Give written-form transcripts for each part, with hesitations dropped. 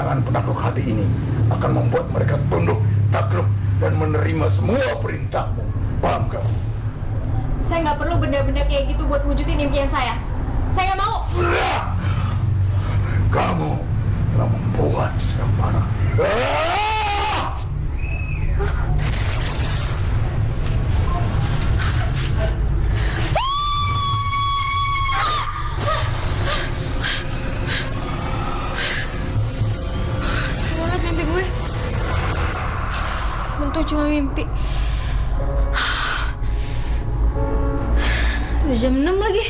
kedatangan penakluk hati ini akan membuat mereka tunduk, takluk, dan menerima semua perintahmu. Paham kamu? Saya nggak perlu benda-benda kayak gitu buat wujudin impian saya. Saya nggak mau. Kamu telah membuat saya marah. Serem banget mimpi gue. Untung cuma mimpi. Udah jam 6 lagi.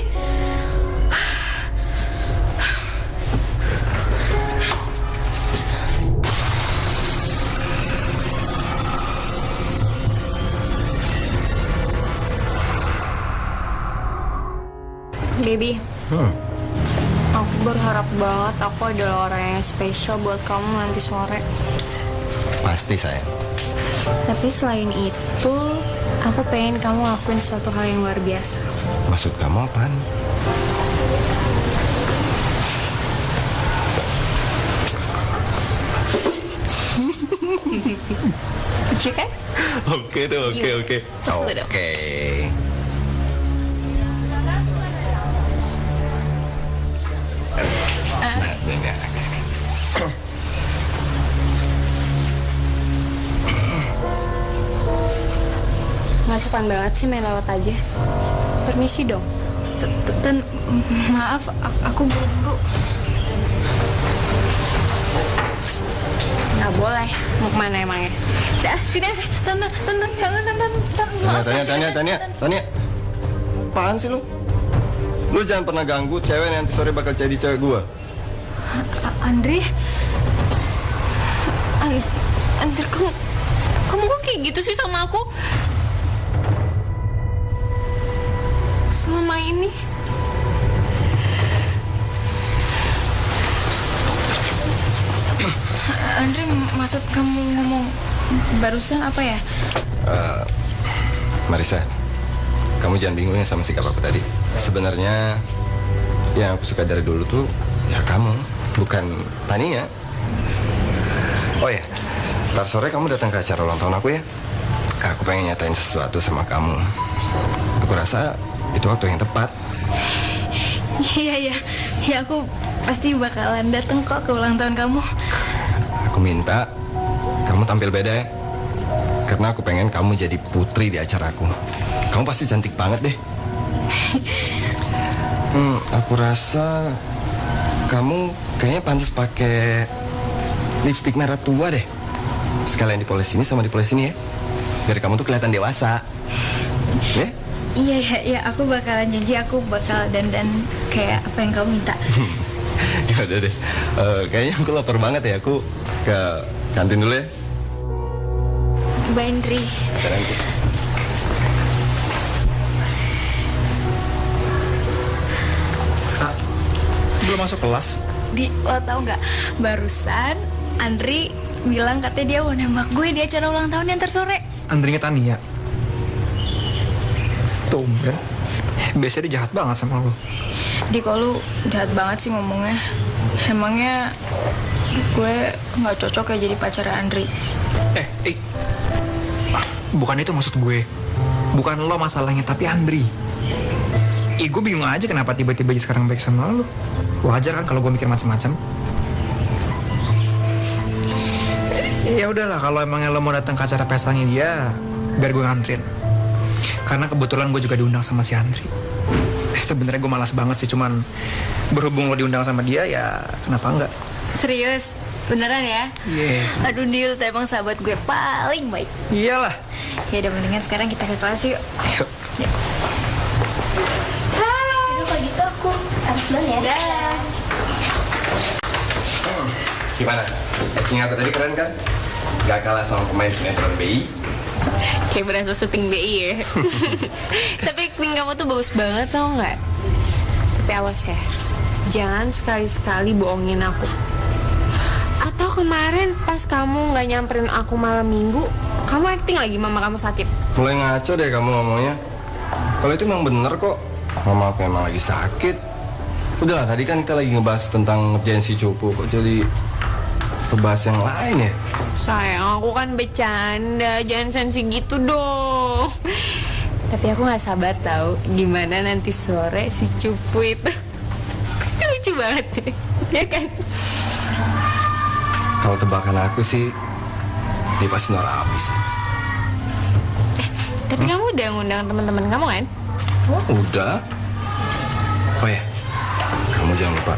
Baby, aku berharap banget aku adalah orang yang spesial buat kamu nanti sore. Pasti sayang. Tapi selain itu, aku pengen kamu lakuin suatu hal yang luar biasa. Maksud kamu apaan? Lucu kan? Oke tuh, oke. Terus lu dong. Oke. Nah, ini. Nggak sopan banget sih main lewat aja. Permisi dong. Maaf, aku buru-buru. Nggak boleh. Mau kemana emangnya? Sini, Tante, jangan, Tante. Tanya. Apaan sih lu? Lu jangan pernah ganggu cewek yang nanti sore bakal jadi cewek gua. Andre, kamu kok kayak gitu sih sama aku? Selama ini Andre, maksud kamu ngomong barusan apa ya? Marissa, kamu jangan bingung ya sama sikap aku tadi. Sebenarnya yang aku suka dari dulu tuh ya kamu, bukan Tania. Oh ya, ntar sore kamu datang ke acara ulang tahun aku ya. Aku pengen nyatain sesuatu sama kamu. Aku rasa itu waktu yang tepat. Iya, aku pasti bakalan datang kok ke ulang tahun kamu. Aku minta kamu tampil beda ya. Karena aku pengen kamu jadi putri di acaraku. Kamu pasti cantik banget deh. Aku rasa kamu kayaknya pantas pakai lipstik merah tua deh. Sekalian dipoles sini sama dipoles sini ya. Biar kamu tuh kelihatan dewasa. Ya? Iya, aku bakalan janji aku bakal dandan kayak apa yang kamu minta. Ya udah deh. Kayaknya aku lapar banget ya. Aku ke kantin dulu ya. Mbak Indri. Nanti. Kak, belum masuk kelas? Lo tau nggak? Barusan Andri bilang katanya dia mau nembak gue di acara ulang tahun yang sore. Andrinya Tania. Tumben. Biasanya dia jahat banget sama lo. Kok lu jahat banget sih ngomongnya. Emangnya gue nggak cocok ya jadi pacar Andri? Bukan itu maksud gue. Bukan lo masalahnya, tapi Andri. Gue bingung aja kenapa tiba-tiba sekarang baik sama lo. Wajar kan kalau gue mikir macam-macam. Ya udahlah, kalau emangnya lo mau datang ke acara pestanya dia, biar gue nganterin. Karena kebetulan gue juga diundang sama si Andri. Sebenarnya gue malas banget sih, cuman berhubung lo diundang sama dia, ya kenapa enggak? Serius? Beneran ya? Iya. Aduh Nil, saya emang sahabat gue paling baik. Iyalah. Ya udah, mendingan sekarang kita ke kelas yuk. Ayo. Yuk. Hai. Kalau gitu aku harus dulu ya. Dah. Gimana? Acting aku tadi keren kan? Gak kalah sama pemain sinetron BI. Kayak berasa syuting BI ya. Tapi acting kamu tuh bagus banget, tau nggak? Tapi awas ya, jangan sekali-sekali bohongin aku. Atau kemarin pas kamu nggak nyamperin aku malam minggu, kamu acting lagi mama kamu sakit. Mulai ngaco deh kamu ngomongnya. Kalau itu emang bener kok. Mama aku emang lagi sakit. Udahlah, tadi kan kita lagi ngebahas tentang ngerjain si cupu. Kok jadi bahas yang lain ya? Sayang, aku kan bercanda, jangan sensi gitu dong. Tapi aku gak sabar tahu gimana nanti sore si Cupu itu. Pasti lucu banget deh, ya kan? Kalau tebakan aku sih, dia pasti norak abis. Tapi kamu udah ngundang teman-teman kamu kan? Udah. Oh ya, kamu jangan lupa,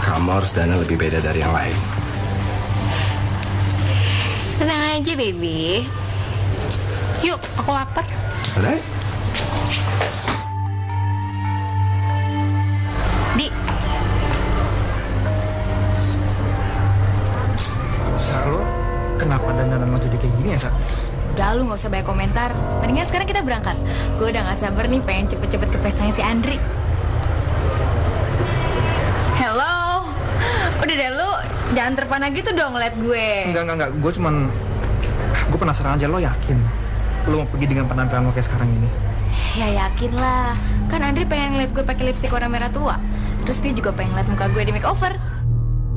kamu harus dana lebih beda dari yang lain. Tenang aja, baby. Yuk, aku lapar. Ada? Di, Sa, lo kenapa dandanan lo jadi kayak gini ya, Sa? Udah, lu gak usah banyak komentar. Mendingan sekarang kita berangkat. Gue udah gak sabar nih pengen cepet-cepet ke pestanya si Andri. Hello. Udah deh, lu jangan terpana gitu dong ngeliat gue. Enggak. Gue penasaran aja, lo yakin lo mau pergi dengan penampilan lo kayak sekarang ini? Ya yakin lah. Kan Andri pengen ngeliat gue pakai lipstik warna merah tua. Terus dia juga pengen ngeliat muka gue di makeover.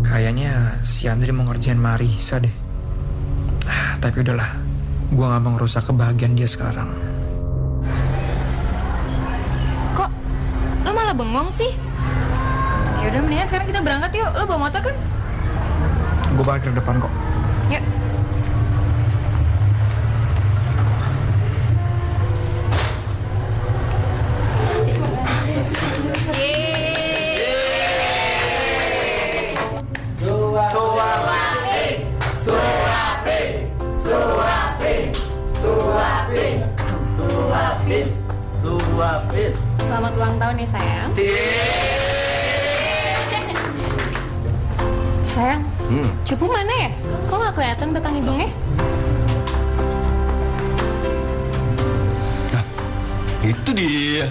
Kayaknya si Andri mau ngerjain Marisa deh. Tapi udahlah, gue gak mau ngerusak kebahagiaan dia sekarang. Kok lo malah bengong sih? Ya udah, mendingan sekarang kita berangkat yuk. Lo bawa motor kan? Gue parkir depan kok. Yuk. Suapin. selamat ulang tahun ya sayang. Sayang, Cupu mana ya? Kok gak kelihatan batang hidungnya? Nah, itu dia.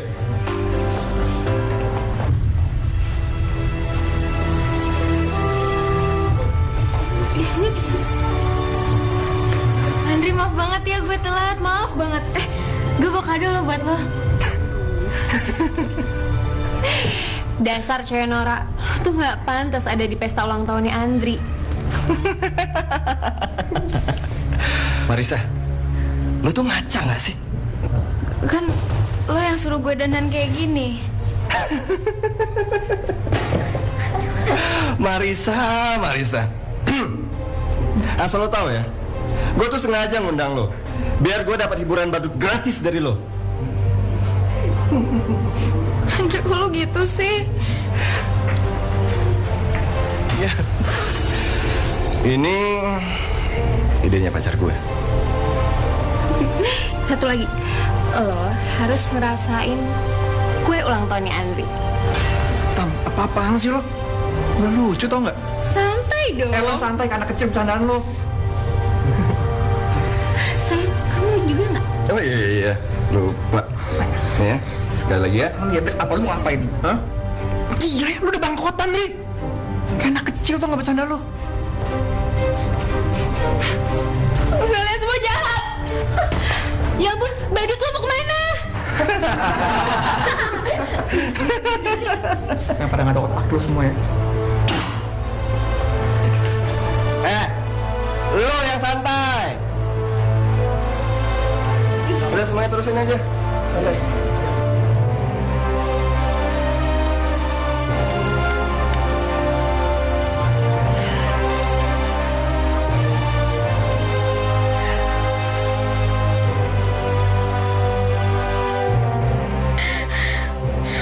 Andri, maaf banget ya gue telat. Maaf banget. Gue bawa kado lo buat lo. Dasar cewek norak, lo tuh gak pantas ada di pesta ulang tahunnya Andri. Marisa, lo tuh ngaca gak sih? Kan lo yang suruh gue dandan kayak gini. Marisa. Asal lo tahu ya, gue tuh sengaja ngundang lo biar gue dapat hiburan badut gratis dari lo. Andri, kok lo gitu sih? Ya, ini idenya pacar gue. Satu lagi, lo harus ngerasain kue ulang tahunnya Andri. Tam, apa-apaan sih lo? Udah lucu tau gak? Santai dong. Emang santai, anak kecil bercandaan lo. Sayang, kamu juga gak? Oh iya, lupa. Nih ya, sekali lagi ya. Emang dia apa lu mau ngapain? Hah? Gila ya, lu udah bangkotan nih. Kayak anak kecil tuh gak bercanda lo. Kalian semua jahat. Ya ampun, badut lo mau kemana? Yang pada gak ada otak lu semua ya. Lo yang santai. Udah semuanya terusin aja. Santai.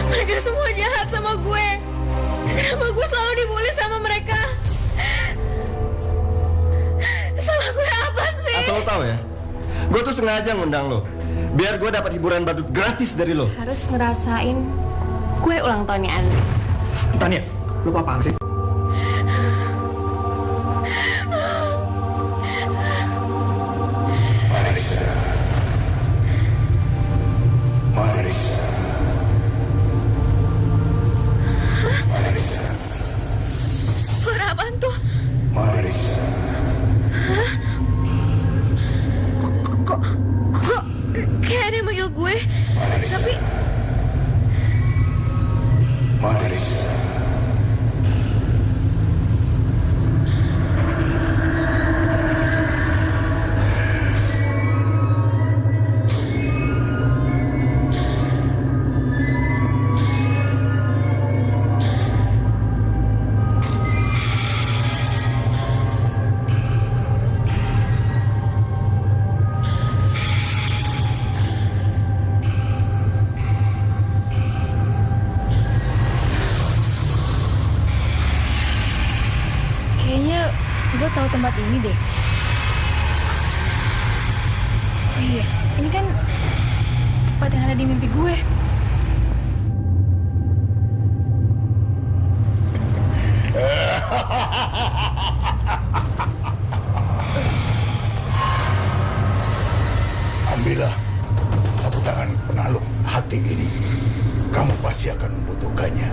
Mereka semua jahat sama gue. Kenapa gue selalu dibully sama mereka? Salah gue apa sih? Asal lo tahu ya, gue tuh sengaja ngundang lo biar gue dapat hiburan badut gratis dari lo. Harus ngerasain kue ulang tahunnya Andri. Tania, lu apaan sih? Suara apaan tuh? Kok kayak ada yang manggil gue? Tapi tahu tempat ini deh. Oh iya, ini kan tempat yang ada di mimpi gue. Ambillah sapu tangan penakluk hati ini. Kamu pasti akan membutuhkannya.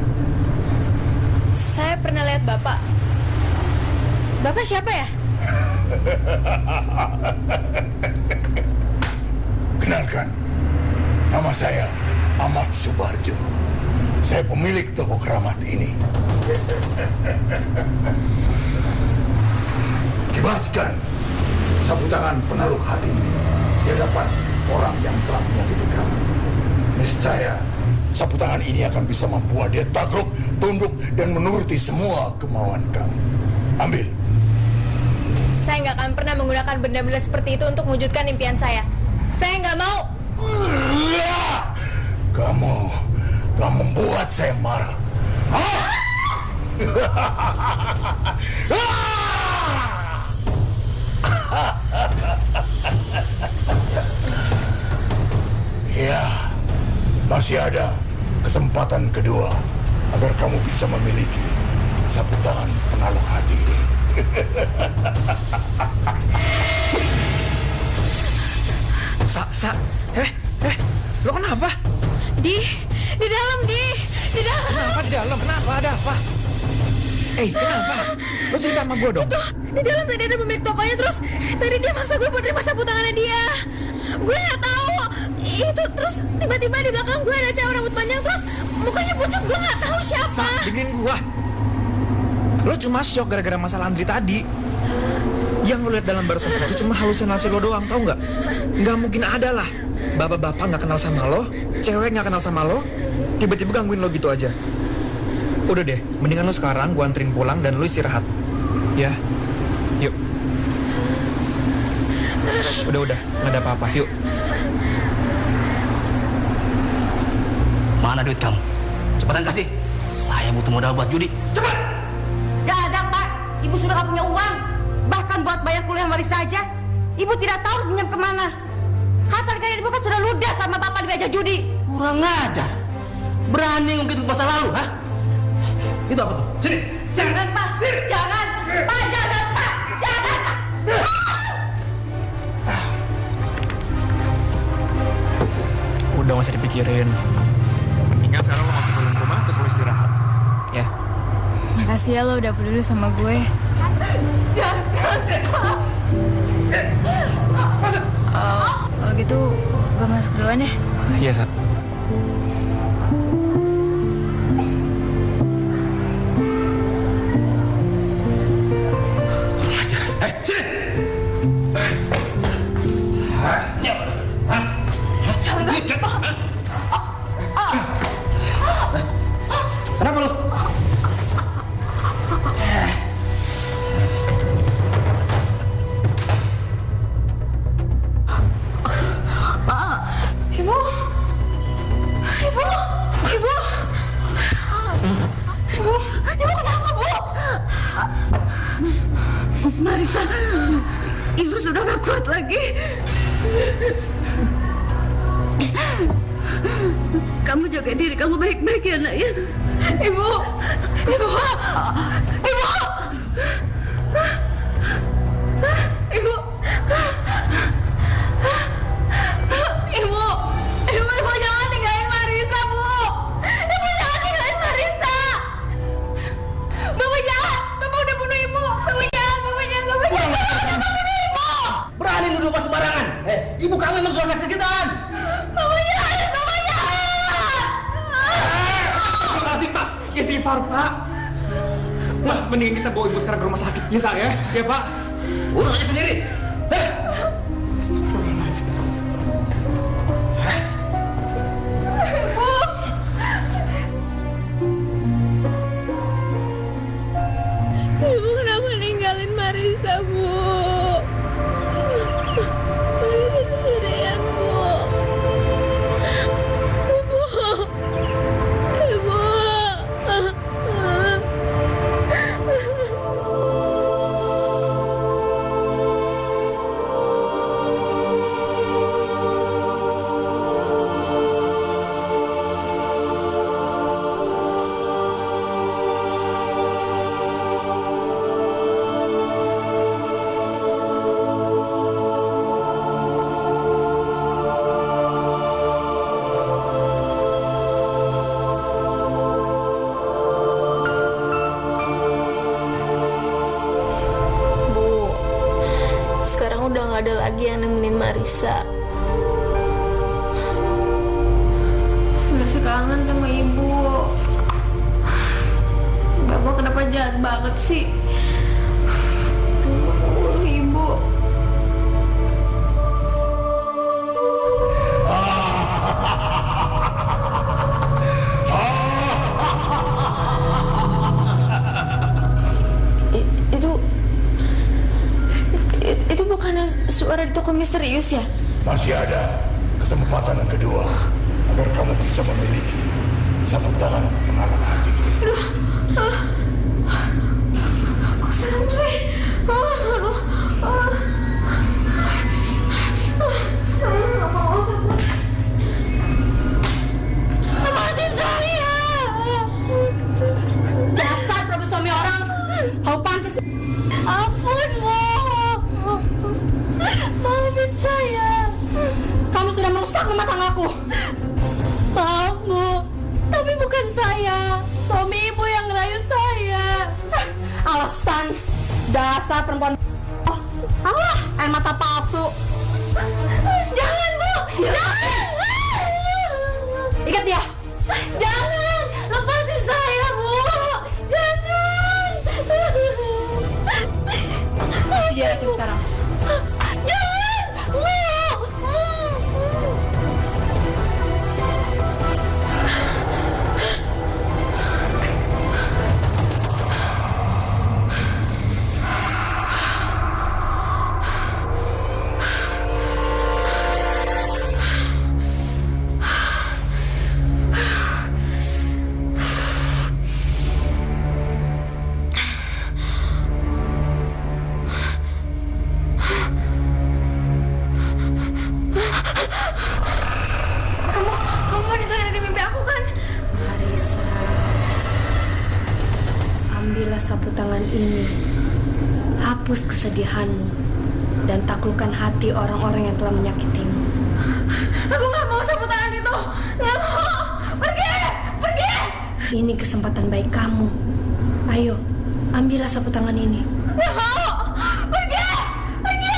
Saya pernah lihat Bapak. Bapak siapa ya? Kenalkan, nama saya Ahmad Subarjo. Saya pemilik toko keramat ini. Bebaskan sapu tangan penakluk hati ini di hadapan orang yang telah menyakiti kamu. Niscaya sapu tangan ini akan bisa membuat dia takluk, tunduk, dan menuruti semua kemauan kamu. Ambil. Saya nggak akan pernah menggunakan benda-benda seperti itu untuk mewujudkan impian saya. Saya nggak mau. Kamu telah membuat saya marah. Ya, masih ada kesempatan kedua agar kamu bisa memiliki sapu tangan penakluk hati ini. Lo kenapa? Di dalam, di dalam. Kenapa di dalam? Kenapa? Ada apa? Kenapa? Lo cerita sama gue dong. Itu, di dalam tadi ada pemilik tokonya, terus tadi dia maksa gue buat terima sapu tangannya dia. Gue nggak tahu. Itu terus tiba-tiba di belakang gue ada cewek rambut panjang, terus mukanya pucat, gue nggak tahu siapa. Dengerin gue. Lo cuma shock gara-gara masalah Andri tadi. Yang lo lihat dalam barusan itu cuma halusinasi lo doang, tau nggak? Nggak mungkin ada lah. Bapak-bapak nggak kenal sama lo, cewek nggak kenal sama lo, tiba-tiba gangguin lo gitu aja. Udah deh, mendingan lo sekarang gue anterin pulang dan lo istirahat. Ya, yuk. Udah, nggak ada apa-apa, yuk. Mana duit kamu? Cepetan kasih. Saya butuh modal buat judi. Cepat! Gak ada, Pak. Ibu sudah gak punya uang. Bahkan buat bayar kuliah Marisa saja, Ibu tidak tahu harus pinjam kemana. Harta kalian Ibu kan sudah ludas sama Bapak di meja judi. Kurang ajar. Berani ngungkit masa lalu, ha? Itu apa tuh? Sini. Jangan, Pak. Jangan. Pak, jangan, Pak. Jangan, Pak. Udah gak usah dipikirin. Mendingan sekarang lo masuk ke dalam rumah terus lo istirahat. Ya. Makasih ya lo udah peduli sama gue. Kalau gitu gue masuk duluan ya. Iya, Sat. Kenapa lu? Ibu kenapa, Bu? Marisa, Ibu sudah gak kuat lagi. Kamu jaga diri kamu baik-baik ya, nak ya. Ibu. Ibu jangan tinggalin Marisa, Bu. Ibu jangan tinggalin Marisa. Bapak jahat, Bapak udah bunuh Ibu. Bapak jahat. Bapak bunuh Ibu. Berani nuduh pas sembarangan. Ibu kamu memang sudah sakitan. Bapak jahat. Makasih, Pak. Istighfar, Pak. Wah, mending kita bawa ibu sekarang ke rumah sakit. Ya, saya. Ya, Pak. Urus aja sendiri. Ibu kenapa ninggalin Marisa, Bu? Marisa sendirian, Bu. Ibu. sekarang udah nggak ada lagi yang nemenin Marisa. Masih kangen sama ibu. Gak mau, kenapa jahat banget sih? Ibu. Itu bukannya suara di toko misterius ya? Masih ada kesempatan yang kedua agar kamu bisa memiliki sapu tangan pengalah hati. Aku sendiri. Lepasin saya. Dasar perempuan suami orang. Kau pantas. Ampun, Bu. Maafin saya. Kamu sudah merusak rumah tanggaku. Maaf, Bu. Tapi bukan saya. Suami ibu yang ngerayu saya. Alasan dasar perempuan. Allah, air mata palsu. Jangan, Bu. Jangan. Ikat dia. Jangan. Lepasin saya, Bu. Jangan. Dia racun sekarang. Jangan. Bu. Kamu wanita yang ada di mimpi aku kan? Marisa, ambillah sapu tangan ini, hapus kesedihanmu, dan taklukkan hati orang-orang yang telah menyakitimu. Aku nggak mau sapu tangan itu. Nggak mau. Pergi. Pergi. Ini kesempatan baik kamu. Ayo, ambillah sapu tangan ini. Nggak mau. Pergi. Pergi.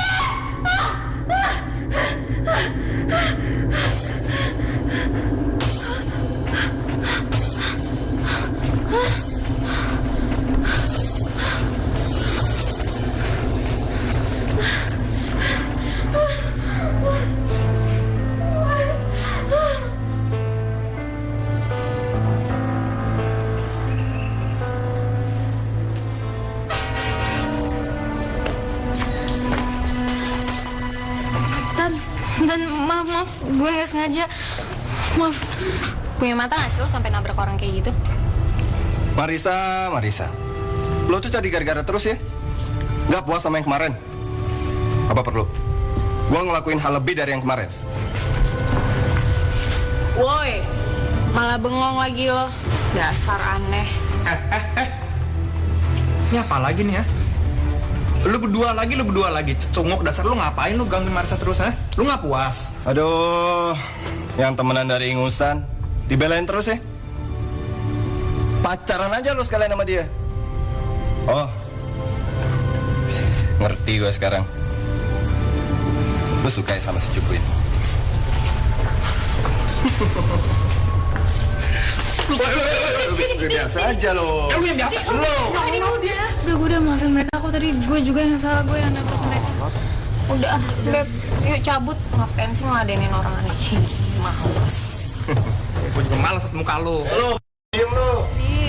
Dan maaf, gue nggak sengaja. Maaf, punya mata nggak sih lo sampai nabrak orang kayak gitu? Marisa, lo tuh jadi gara-gara terus ya? Gak puas sama yang kemarin? Apa perlu? Gua ngelakuin hal lebih dari yang kemarin. Woi, malah bengong lagi lo. Dasar aneh. Ini apa lagi nih ya? Lu berdua lagi. Cecunguk dasar, lu ngapain lu gangguin Marisa terus, ha? Lu nggak puas? Aduh, yang temenan dari ingusan dibelain terus ya? Pacaran aja lu sekalian sama dia. Oh, ngerti gue sekarang. Lu suka ya sama si Cupu ini? Biasa aja lo. Lu yang biasa. Lu. Udah, gue udah maafin mereka. Aku tadi gue juga yang salah, gue yang nabrak mereka. Udah, Beb, yuk cabut. Ngapain sih ngeladenin orang aneh kayak gini? Males. Gue juga males ketemu muka lu. Lu, diem lu.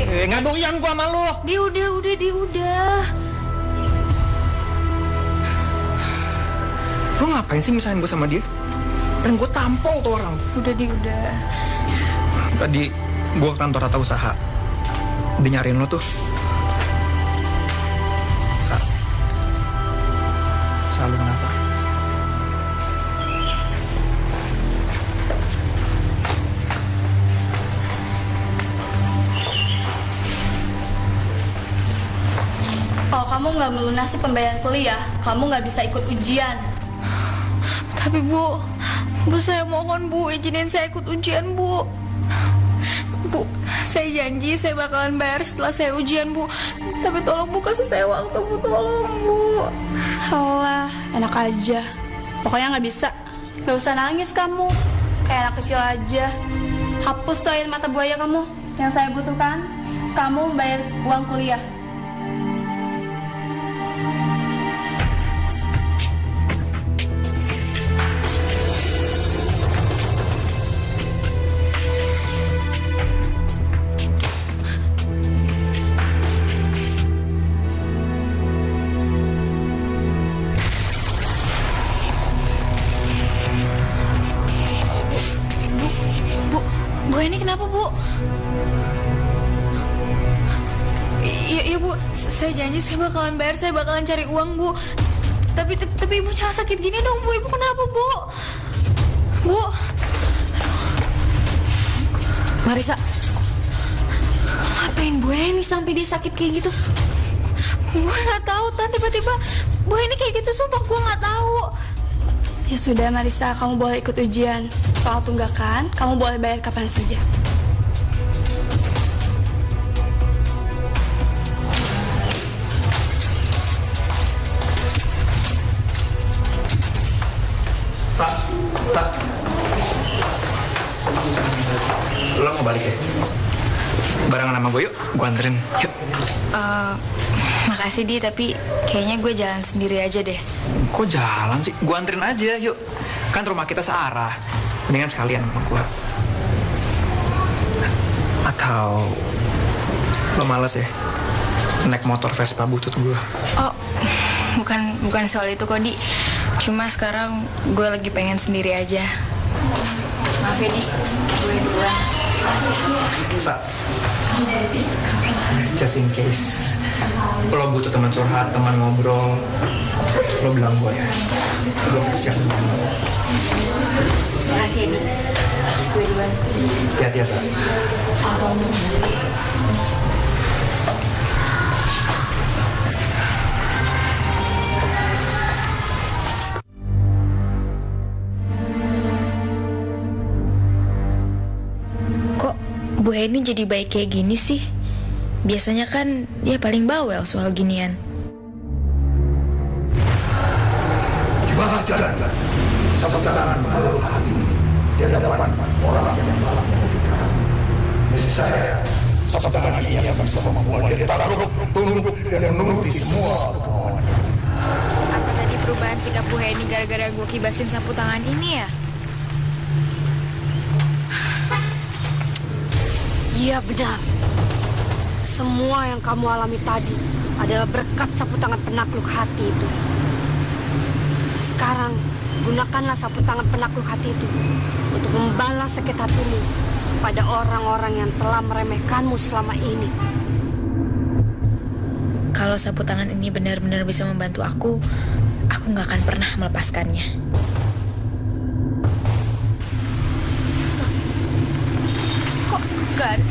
Nggak doyan gua sama lu. Udah. Lu ngapain sih misahin gua sama dia? Dan gua tampol tuh orang. Udah. Tadi gua ke kantor tata usaha. Dia nyariin lu tuh. Selalu kenapa? Kalau kamu nggak melunasi pembayaran kuliah, kamu nggak bisa ikut ujian. Tapi Bu, saya mohon Bu, izinin saya ikut ujian Bu. Bu, saya janji saya bakalan bayar setelah saya ujian Bu. Tapi tolong Bu, kasih saya waktu Bu, tolong Bu. Allah, enak enak aja. Pokoknya nggak bisa. Gak usah nangis kamu. Kayak anak kecil aja. Hapus tuh air mata buaya kamu. Yang saya butuhkan, kamu bayar uang kuliah. Bu, ini kenapa, Bu? Iya, Bu. Saya janji saya bakalan bayar, saya bakalan cari uang, Bu. Tapi Ibu jangan sakit gini dong, Bu. Ibu kenapa, Bu? Bu. Marisa, ngapain Bu ini sampai dia sakit kayak gitu? Gue nggak tahu, Tan. Tiba-tiba Bu ini kayak gitu, sumpah gue nggak tahu. Ya sudah, Marisa, kamu boleh ikut ujian. Soal tunggakan, kamu boleh bayar kapan saja. Sa. Lo mau balik ya? Barengan sama gue yuk, gue anterin. Yuk. Makasih, Di, tapi kayaknya gue jalan sendiri aja deh. Kok jalan sih? Gue anterin aja, yuk. Kan rumah kita searah. Mendingan sekalian sama gue. Atau lo males ya naik motor Vespa butut gue? Oh, bukan soal itu kok, Di. Cuma sekarang gue lagi pengen sendiri aja. Maaf ya, Di. Gue duluan. Sa, just in case lo butuh teman curhat, teman ngobrol, lo bilang gue ya. Gue siap. Makasih ya, Di. Gue duluan. Hati-hati ya, Sa. Kok Bu Heni jadi baik kayak gini sih? Biasanya kan dia paling bawel soal ginian. Gimana jalan? Sapu tangan mengalir hati di hadapan orang yang malam menyakitkan. Niscaya sapu tangan ini akan bisa membuat dia takluk, tunduk dan menuruti semua kemauannya. Apa tadi perubahan sikap Bu Heni gara-gara gue kibasin sapu tangan ini ya? Iya benar. Semua yang kamu alami tadi adalah berkat sapu tangan penakluk hati itu. Sekarang, gunakanlah sapu tangan penakluk hati itu untuk membalas sakit hatimu pada orang-orang yang telah meremehkanmu selama ini. Kalau sapu tangan ini benar-benar bisa membantu aku nggak akan pernah melepaskannya. Kok nggak ada?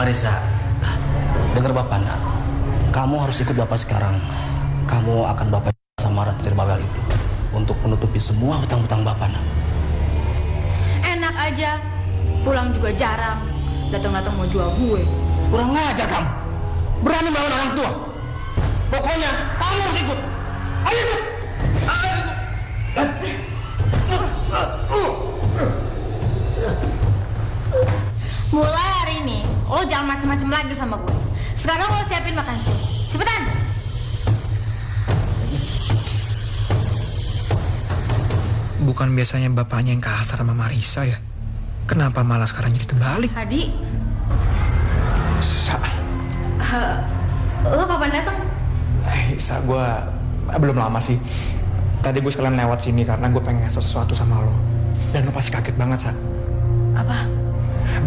Marisa, dengar Bapak nak. Kamu harus ikut Bapak sekarang. Kamu akan Bapak sama Ratri Bawel itu untuk menutupi semua hutang-hutang Bapak nak. Enak aja. Pulang juga jarang. Datang-datang mau jual gue. Kurang ngajar kamu. Berani melawan orang tua. Pokoknya kamu harus ikut. Ayo ikut. Ayo ikut. Mulai hari ini, lo jangan macem-macem lagi sama gue. Sekarang lo siapin makan siang. Cepetan. Bukan biasanya bapaknya yang kasar sama Marisa ya? Kenapa malah sekarang jadi terbalik? Hadi, Sa, lo kapan datang? Sa, gue Belum lama sih. Tadi gue sekalian lewat sini karena gue pengen ngasih sesuatu sama lo. Dan lo pasti kaget banget, Sa. Apa?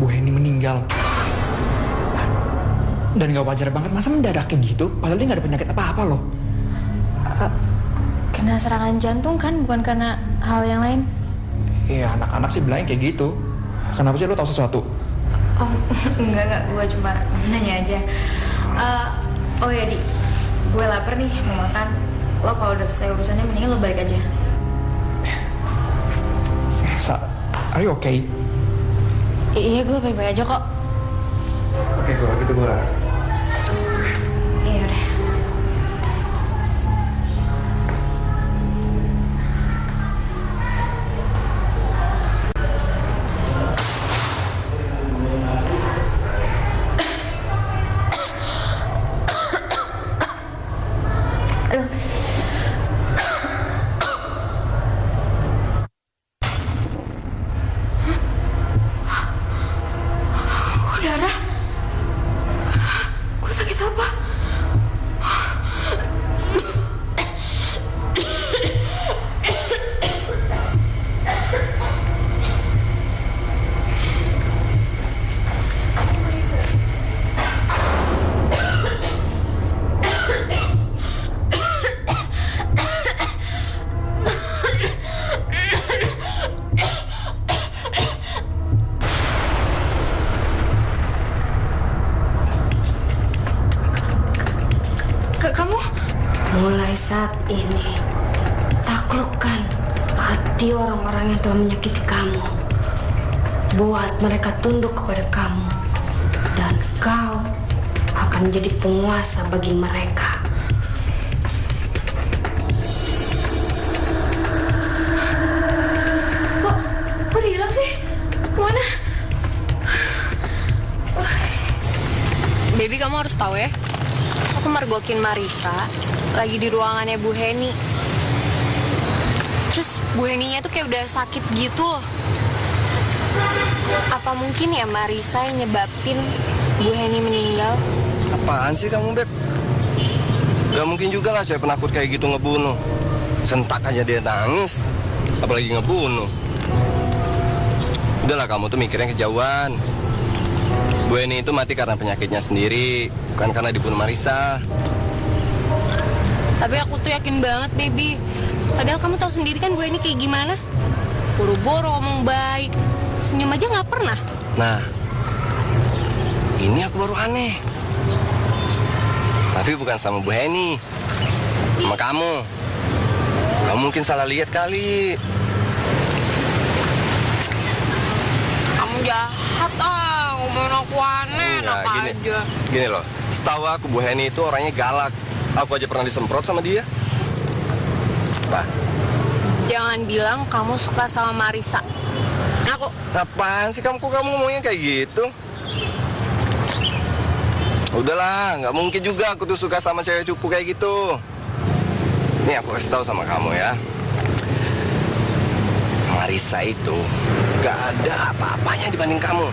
Bu Heni meninggal. Dan gak wajar banget, masa mendadak kayak gitu? Padahal dia gak ada penyakit apa-apa loh. Kena serangan jantung kan, bukan karena hal yang lain? Iya, anak-anak sih bilangnya kayak gitu. Kenapa sih lo tahu sesuatu? Oh, enggak, gue cuma nanya aja. Oh ya, Di, gue lapar nih, mau makan. Lo kalau udah selesai urusannya, mendingan lo balik aja. Sa, are you okay? Iya, gue baik-baik aja kok. Oke, kalau gitu gue... Iya udah. Darah? Gue sakit apa? Kamu? Mulai saat ini, taklukkan hati orang-orang yang telah menyakiti kamu. Buat mereka tunduk kepada kamu. Dan kau akan menjadi penguasa bagi mereka. Kok dia hilang sih? Kemana? Baby, kamu harus tahu ya. Aku mergokin Marisa lagi di ruangannya Bu Heni. Terus Bu Heninya tuh kayak udah sakit gitu loh. Apa mungkin ya Marisa yang nyebabin Bu Heni meninggal? Apaan sih kamu, Beb? Gak mungkin juga lah cewek penakut kayak gitu ngebunuh. Sentak aja dia nangis, apalagi ngebunuh. Udahlah, kamu tuh mikirnya kejauhan. Bu Heni itu mati karena penyakitnya sendiri, bukan karena dibunuh Marisa. Tapi aku tuh yakin banget, Baby. Padahal kamu tahu sendiri kan Bu Heni kayak gimana. Boro-boro ngomong baik, senyum aja nggak pernah. Nah, ini aku baru aneh. Tapi bukan sama Bu Heni, sama kamu. Kamu mungkin salah lihat kali. Kamu jahat ngomongin aku aneh, enak aja. Gini loh, setahu aku Bu Heni itu orangnya galak. Aku aja pernah disemprot sama dia. Apa? Jangan bilang kamu suka sama Marisa. Aku. Apaan sih kamu ngomongnya kayak gitu? Udahlah, nggak mungkin juga aku tuh suka sama cewek cupu kayak gitu. Nih aku kasih tahu sama kamu ya. Marisa itu gak ada apa-apanya dibanding kamu.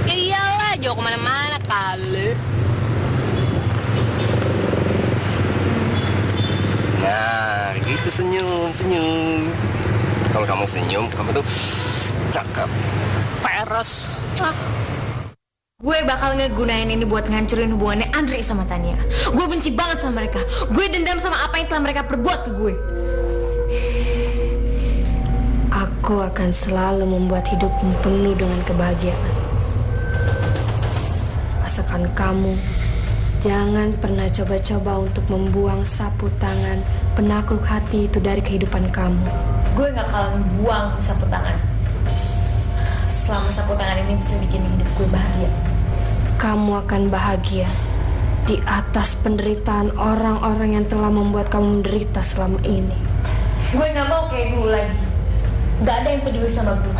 Ya iyalah, jauh kemana-mana kali. Nah, gitu senyum. Kalau kamu senyum, kamu tuh cakep. Peres. Gue bakal ngegunain ini buat ngancurin hubungannya Andri sama Tania. Gue benci banget sama mereka. Gue dendam sama apa yang telah mereka perbuat ke gue. Aku akan selalu membuat hidupmu penuh dengan kebahagiaan. Asalkan kamu jangan pernah coba-coba untuk membuang sapu tangan penakluk hati itu dari kehidupan kamu. Gue gak akan buang sapu tangan selama sapu tangan ini bisa bikin hidup gue bahagia. Kamu akan bahagia di atas penderitaan orang-orang yang telah membuat kamu menderita selama ini. Gue gak mau kayak dulu lagi. Gak ada yang peduli sama gue.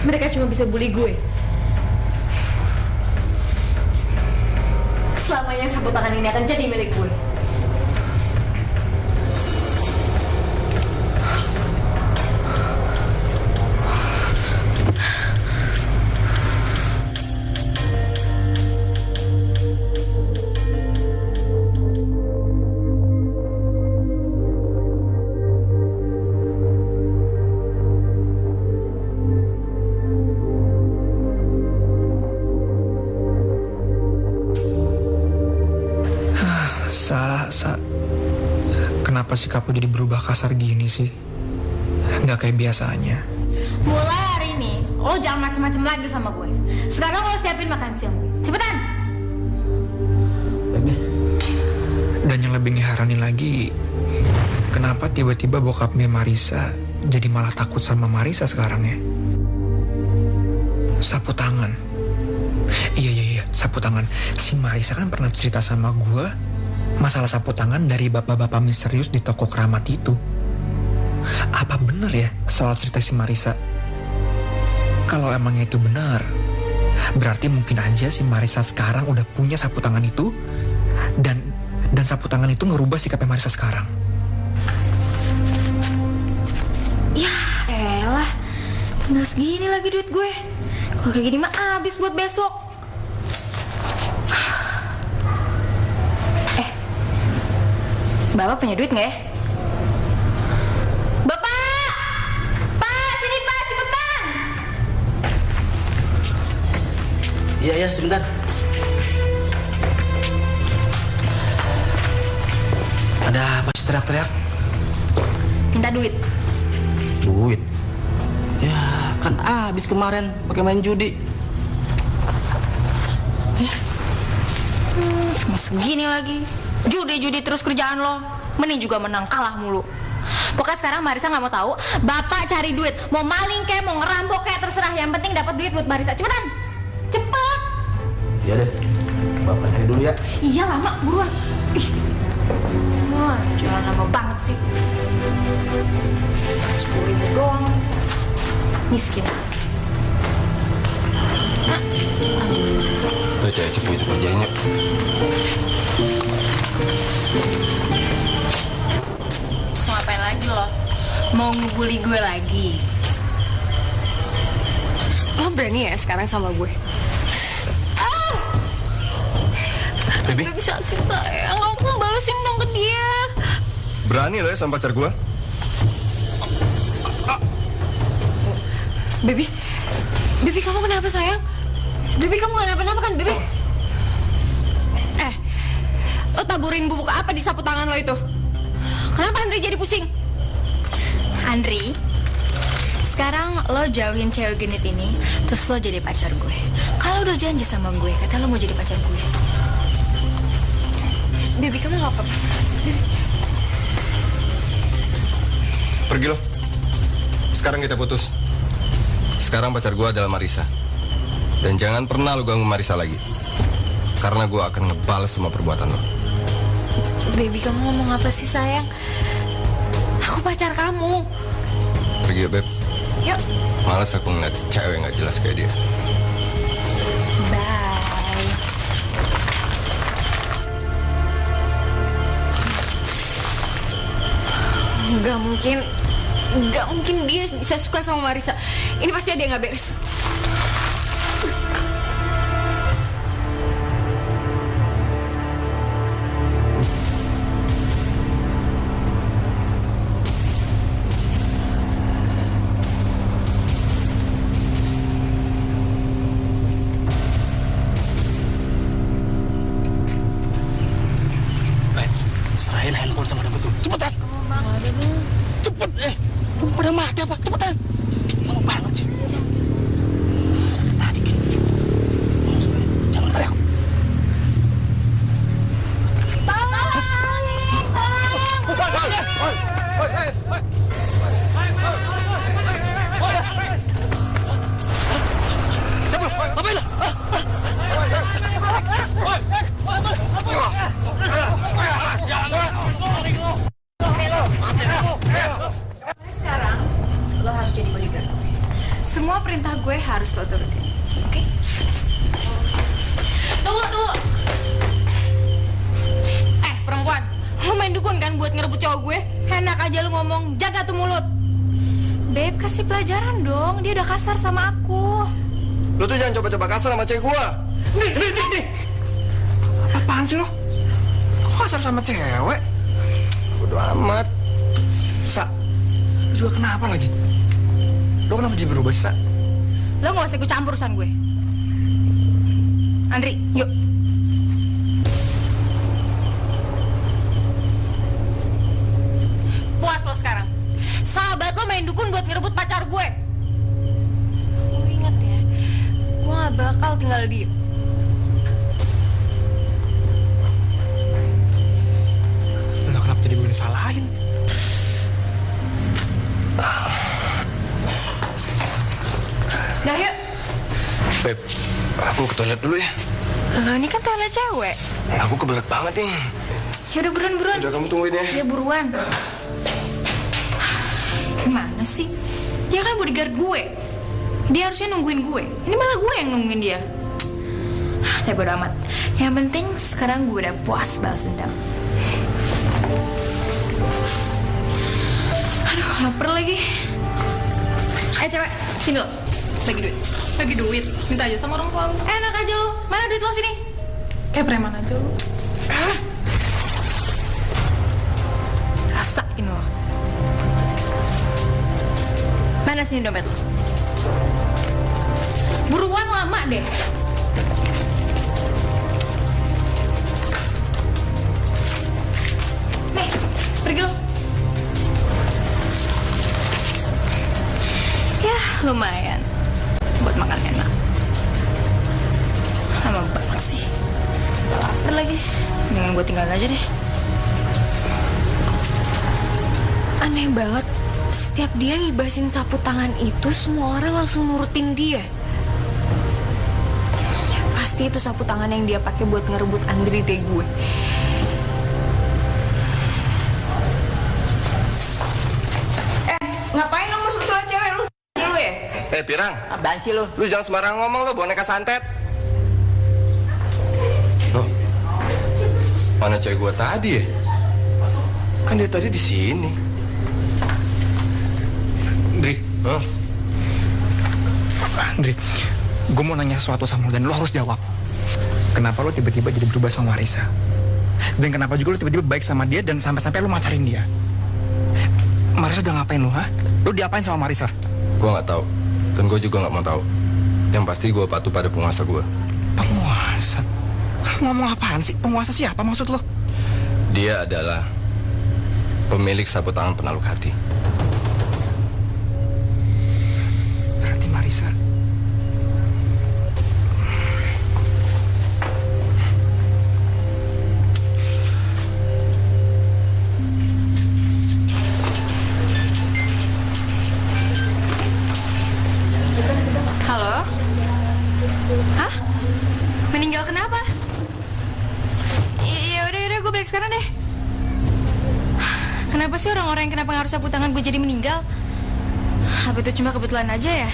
Mereka cuma bisa bully gue. Selamanya sapu tangan ini akan jadi milik gue. Sa, kenapa sikap lu jadi berubah kasar gini sih? Nggak kayak biasanya. Mulai hari ini, lo jangan macem-macem lagi sama gue. Sekarang lo siapin makan siang gue. Cepetan! Baik deh. Dan yang lebih ngeheranin lagi, kenapa tiba-tiba bokapnya Marisa jadi malah takut sama Marisa sekarang ya? Sapu tangan. Iya, sapu tangan. Si Marisa kan pernah cerita sama gue masalah sapu tangan dari bapak-bapak misterius di toko keramat itu. Apa bener ya soal cerita si Marisa? Kalau emangnya itu benar, berarti mungkin aja si Marisa sekarang udah punya sapu tangan itu, dan sapu tangan itu ngerubah sikapnya Marisa sekarang. Ya elah, tinggal segini lagi duit gue. Kalau kayak gini mah habis buat besok. Bapak punya duit nggak ya? Bapak! Pak, sini Pak, cepetan! Iya, sebentar. Ada apa sih teriak-teriak? Minta duit. Duit? Ya, kan habis kemarin pakai main judi. Cuma segini lagi. Judi terus kerjaan lo. Mending juga menang kalah mulu. Pokoknya sekarang Marisa nggak mau tahu. Bapak cari duit. Mau maling kayak, mau ngerampok kayak, terserah. Yang penting dapat duit buat Marisa. Cepetan, cepet. Iya deh. Bapak cari dulu ya. Iya lama, buruan. Ih, wah, jalan lama banget sih. 10.000 doang. Miskin banget sih. Tuh cewek cepu itu kerjanya. Mau ngapain lagi lo? Mau ngebully gue lagi? Lo berani ya sekarang sama gue? Baby, Baby sakit sayang, aku mau balesin dong ke dia. berani lo ya sama pacar gue? Baby kamu kenapa sayang? Baby kamu gak kenapa-napa kan, Baby? Lo taburin bubuk apa di sapu tangan lo itu? Kenapa Andri jadi pusing? Andri, sekarang lo jauhin cewek genit ini, terus lo jadi pacar gue. Kalau udah janji sama gue, kata lo mau jadi pacar gue. Baby kamu gak apa-apa. Pergi lo. Sekarang kita putus. Sekarang pacar gue adalah Marisa. Dan jangan pernah lo ganggu Marisa lagi. Karena gue akan ngebales semua perbuatan lo. Baby kamu ngomong apa sih sayang? Aku pacar kamu. Pergi ya, Beb. Yuk. Males aku ngeliat cewek gak jelas kayak dia. Bye. Gak mungkin dia bisa suka sama Marisa. Ini pasti ada yang gak beres. Serahin handphone sama temen tuh. Cepetan. Cepet, pada mati apa? Cepetan. Lama banget sih. Dari tadi gini. Jangan teriak. Sekarang lo harus jadi bodyguard. Semua perintah gue harus lo turutin, oke? Tunggu. Perempuan, lo main dukun kan buat ngerebut cowok gue? Enak aja lu ngomong, jaga tuh mulut. Beb, kasih pelajaran dong. Dia udah kasar sama aku. Lo tuh jangan coba-coba kasar sama cewek gue. Nih. Apaan sih lo? Kok kasar sama cewek? Bodo amat. Sa, lu juga kenapa lagi? Lo kenapa jadi berubah, Sa? Lo gak usah ikut campur urusan gue. Andri, yuk. main dukun buat ngerebut pacar gue. Lo inget ya, gue gak bakal tinggal diem. Lo kenapa jadi gue disalahin? Nah yuk. Beb, aku ke toilet dulu ya. Lo ini kan toilet cewek. Aku kebelet banget nih. Yaudah buruan. Udah kamu tungguin ya. Ya buruan. Gimana sih? Dia kan bodyguard gue. Dia harusnya nungguin gue. Ini malah gue yang nungguin dia. Tapi bodo amat. Yang penting sekarang gue udah puas balas dendam. Aduh, lapar lagi. Cewek, sini lo. Bagi duit. Minta aja sama orang tua lo. Enak aja lo. Mana duit lo sini? Kayak preman aja lo. Rasain lo. Mana sini dompet lo? Buruan, lama deh. Nih, pergi lo. Ya, lumayan. Buat makan enak. Lama banget sih. Lapar lagi. Mendingan gue tinggal aja deh. Aneh banget. Setiap dia ngibasin sapu tangan itu, semua orang langsung nurutin dia. Pasti itu sapu tangan yang dia pakai buat ngerebut Andri dari gue. Ngapain lo masuk toilet cewek lu? Lu ya? Pirang. Apaan sih lu? Lu jangan sembarangan ngomong lo, boneka santet. Loh, mana cewek gua tadi ya? Kan dia tadi di sini. Andri, Hah? Andri, gue mau nanya sesuatu sama lo dan lo harus jawab. Kenapa lo tiba-tiba jadi berubah sama Marisa? Dan kenapa juga lo tiba-tiba baik sama dia dan sampai-sampai lo macarin dia? Marisa udah ngapain lo, ha? Lo diapain sama Marisa? Gua nggak tahu, dan gue juga nggak mau tahu. Yang pasti gue patuh pada penguasa gue. Penguasa? Ngomong apaan sih? Penguasa siapa maksud lo? Dia adalah pemilik sapu tangan penaluk hati. Berarti Marisa. Halo? Hah? Meninggal kenapa? Yaudah, gue balik sekarang deh. Kenapa sih orang-orang yang kena pengaruh sapu tangan gue jadi meninggal? Apa itu cuma kebetulan aja ya?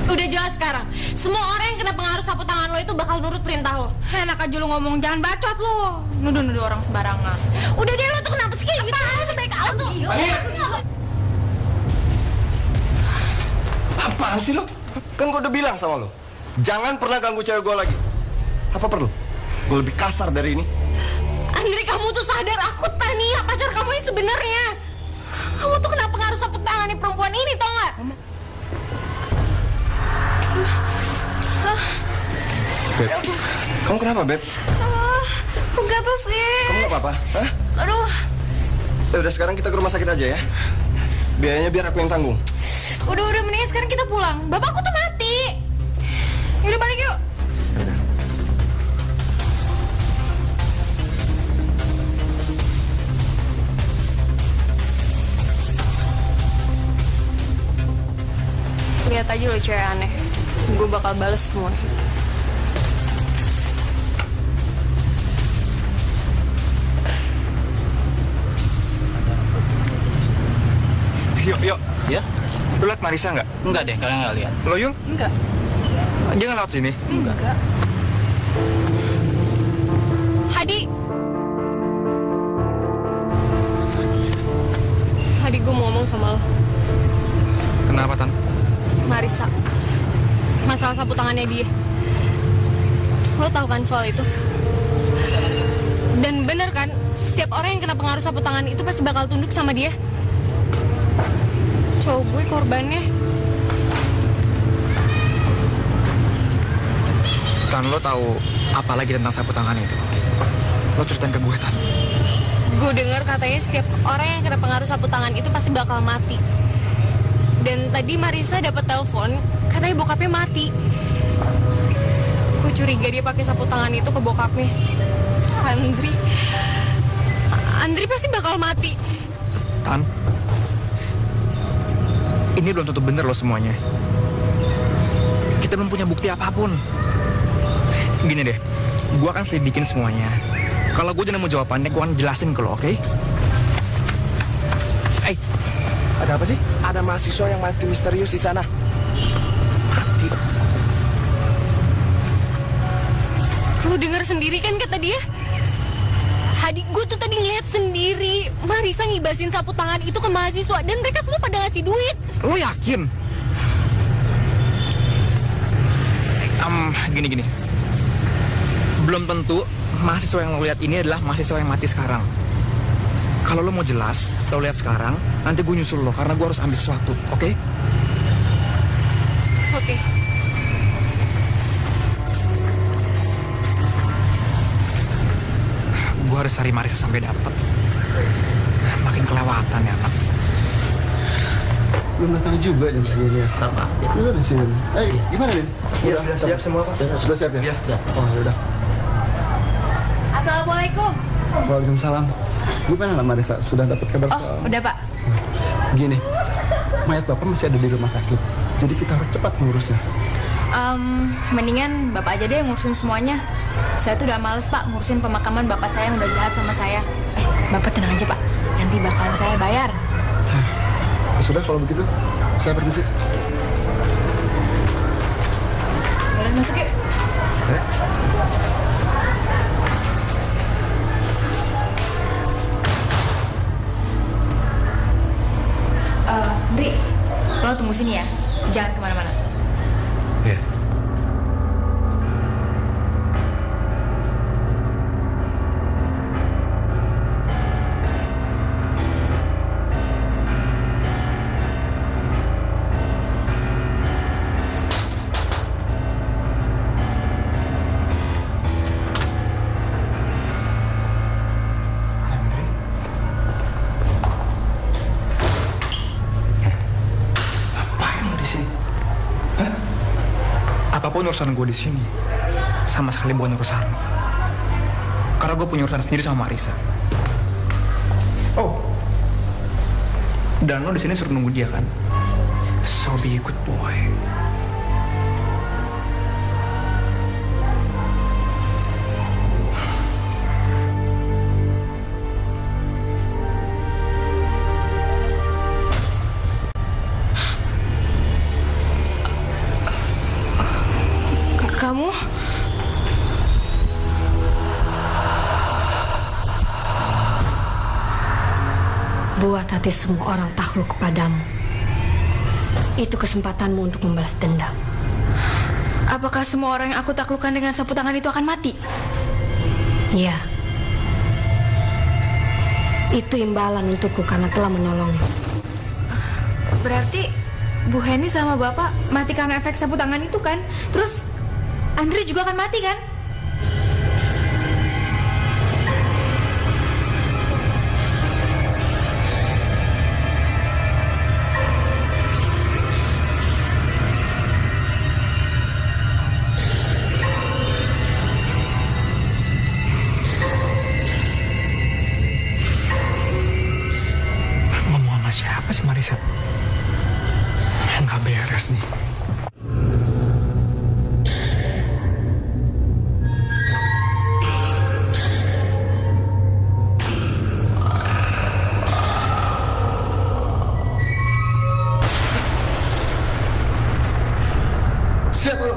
Udah jelas sekarang, semua orang yang kena pengaruh sapu tangan lo itu bakal nurut perintah lo. Enak aja lo ngomong, jangan bacot lo. Nuduh-nuduh orang sembarangan. Udah deh, lo tuh kenapa sih kayak gitu? Sebaik lo tuh. Apaan sih lo? Kan gue udah bilang sama lo, jangan pernah ganggu cewek gue lagi. Apa perlu? Gue lebih kasar dari ini. Andri, kamu tuh sadar aku Tania, pacar kamu yang sebenarnya. Kamu tuh kena pengaruh sapu tangan perempuan ini, tau nggak? Beb, kamu kenapa, Beb? Aku gatel sih. Kamu nggak apa-apa? Hah? Aduh. Ya udah, sekarang kita ke rumah sakit aja ya. Biayanya biar aku yang tanggung. Udah, mendingan sekarang kita pulang. Bapakku tuh mati. Yaudah, balik yuk. Yaudah. Lihat aja lo cewek aneh. Gue bakal bales semua. Yuk. Ya? Lo liat Marisa nggak? Enggak deh, kalian nggak lihat. Lo Yul? Enggak. Dia nggak lewat sini? Enggak. Hadi. Hadi, gue mau ngomong sama lo. Kenapa, Tan? Marisa. Masalah sapu tangannya dia. Lo tahu kan soal itu? Dan bener kan, setiap orang yang kena pengaruh sapu tangan itu pasti bakal tunduk sama dia. Cowok gue korbannya. Tan, lo tahu apa lagi tentang sapu tangan itu? Lo ceritain ke gue, Tan. Gue dengar katanya setiap orang yang kena pengaruh sapu tangan itu pasti bakal mati. Dan tadi Marisa dapat telepon, katanya bokapnya mati. Gue curiga dia pakai sapu tangan itu ke bokapnya. Andri pasti bakal mati. Tan, ini belum tentu bener loh semuanya. Kita belum punya bukti apapun. Gini deh, gue akan selidikin semuanya. Kalau gue udah nemu jawabannya, gue akan jelasin ke lo, oke? Ada apa sih? Ada mahasiswa yang mati misterius di sana. Mati. Lu dengar sendiri kan kata dia? Hadi, gue tuh tadi ngeliat sendiri Marisa ngibasin sapu tangan itu ke mahasiswa dan mereka semua pada ngasih duit. Lo yakin? Gini. Belum tentu mahasiswa yang lo lihat ini adalah mahasiswa yang mati sekarang. Kalau lo mau jelas, lo lihat sekarang, nanti gue nyusul lo karena gue harus ambil sesuatu, oke? Oke. Gue harus cari Marisa sampai dapat. Makin kelewatan ya, anak. Belum datang juga jam segini ya. Sama. Lu di sini. Gimana, Lin? Udah siap semua, Pak. Sudah siap ya? Iya. Oh, yaudah. Assalamualaikum. Waalaikumsalam. Gimana lah Marisa? Sudah dapat kabar soal? Udah, Pak. Gini, mayat Bapak masih ada di rumah sakit. Jadi kita harus cepat ngurusnya. Mendingan Bapak aja deh yang ngurusin semuanya. Saya tuh udah males, Pak, ngurusin pemakaman Bapak saya yang udah jahat sama saya. Bapak tenang aja, Pak. Nanti bakalan saya bayar. Ya sudah, kalau begitu, saya permisi. Boleh masuk yuk. Bri, lo tunggu sini ya. Jangan kemana-mana. Iya. Apapun urusan gue di sini, sama sekali bukan urusan lo. Karena gue punya urusan sendiri sama Marisa. Oh, dan lo di sini suruh nunggu dia kan? So be a good boy. Kamu? Buat hati semua orang takluk kepadamu. Itu kesempatanmu untuk membalas dendam. Apakah semua orang yang aku taklukkan dengan sapu tangan itu akan mati? Ya. Itu imbalan untukku karena telah menolongmu. Berarti Bu Heni sama Bapak mati karena efek sapu tangan itu kan? Terus Andri juga akan mati kan? Ngomong sama siapa sih Marisa? Nggak beres nih. Siap, lo.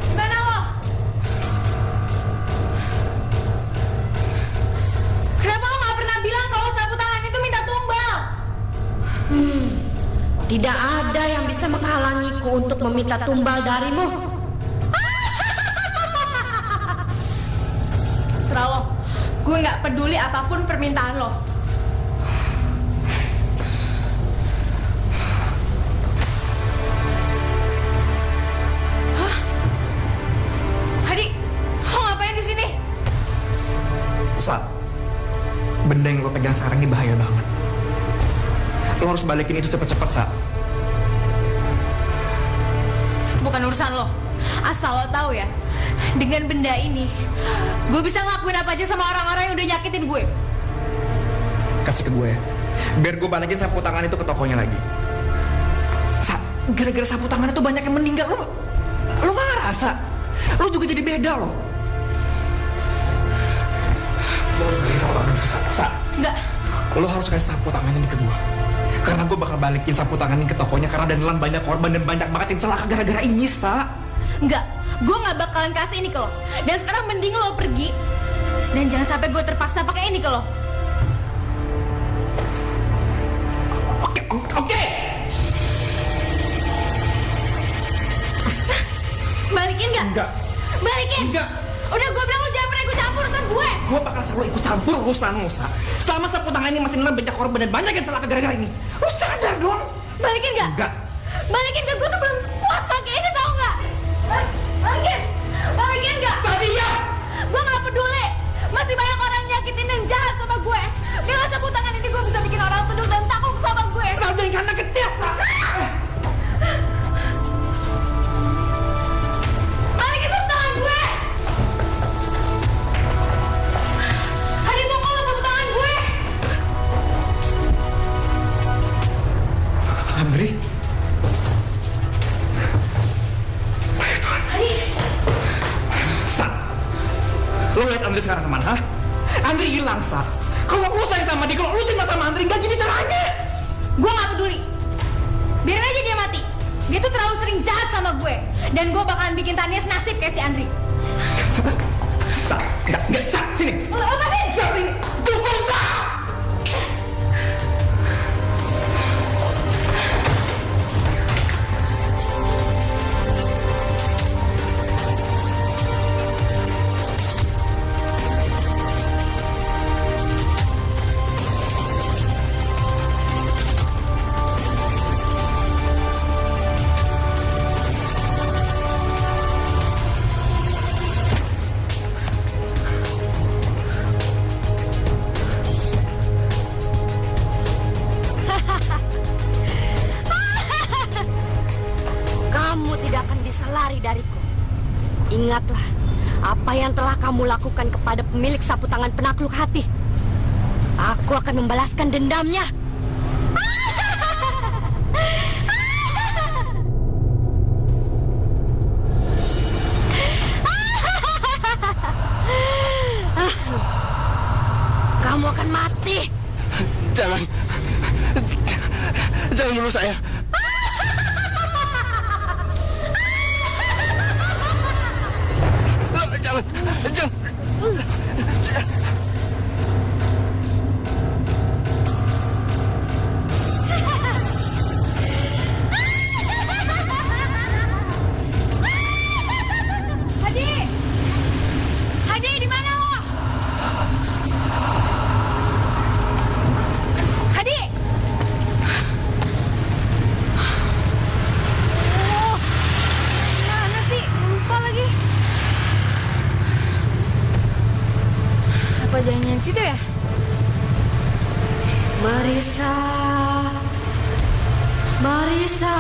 Gimana lo? Kenapa lo nggak pernah bilang kalau sapu tangan itu minta tumbal? Tidak ada yang bisa menghalangiku untuk meminta tumbal darimu. Serah lo. Gue nggak peduli apapun permintaan lo. Hadi, lo benda yang lo pegang sekarang ini bahaya banget. Lo harus balikin itu cepet-cepet, Sa. Itu bukan urusan lo. Asal lo tahu ya, dengan benda ini, gue bisa ngelakuin apa aja sama orang-orang yang udah nyakitin gue. Kasih ke gue ya, biar gue balikin sapu tangan itu ke tokonya lagi. Sa, gara-gara sapu tangan itu banyak yang meninggal. Lo gak ngerasa? Lo juga jadi beda lo. Lo harus balikin sapu tangan itu, Sa. Enggak. Lo harus kasih sapu tangannya ini ke gue. Karena gue bakal balikin sapu tangan ini ke tokonya karena ada nelan banyak korban dan banyak banget yang celaka gara-gara ini, Sa. Enggak, gue gak bakalan kasih ini ke lo. Dan sekarang mending lo pergi. Dan jangan sampai gue terpaksa pakai ini ke lo. Oke. Balikin gak? Enggak. Balikin? Enggak. Udah gue bilang lo jangan pernah ikut campur urusan gue. Gue bakal selalu ikut campur urusanmu, Sa. Selama sapu tangan ini masih nelan banyak korban dan banyak yang celaka gara-gara ini. Lo sadar dong? Balikin gak? Enggak. Balikin gak? Gue tuh belum puas pakai ini, tau gak? Balikin! Balikin gak? Sadia! Gue gak peduli. Masih banyak orang nyakitin dan jahat sama gue. Dengan sapu tangan ini gue bisa bikin orang tunduk dan takut sama gue. Sadia karena kecil, Pak. Balikin sapu tangan gue! Hadi tunggu lo sapu tangan gue! Andri? Lo lihat Andri sekarang kemana, ha? Andri hilang, Sa. Kalau lo sayang sama dia, kalau lo cinta sama Andri, nggak gini caranya. Gue nggak peduli. Biarin aja dia mati. Dia tuh terlalu sering jahat sama gue. Dan gue bakalan bikin Tania senasib kayak si Andri. Sa, nggak, Sa, sini. Lepasin! Sa, sini. Tunggu, Sa! Ingatlah apa yang telah kamu lakukan kepada pemilik sapu tangan penakluk hati. Aku akan membalaskan dendamnya. Kamu akan mati. Jangan. Jangan bunuh saya. Jangan. Hadi, di mana lo? Hadi. Oh, mana sih? Lupa lagi. Apa jangan situ ya? Marissa. Marissa.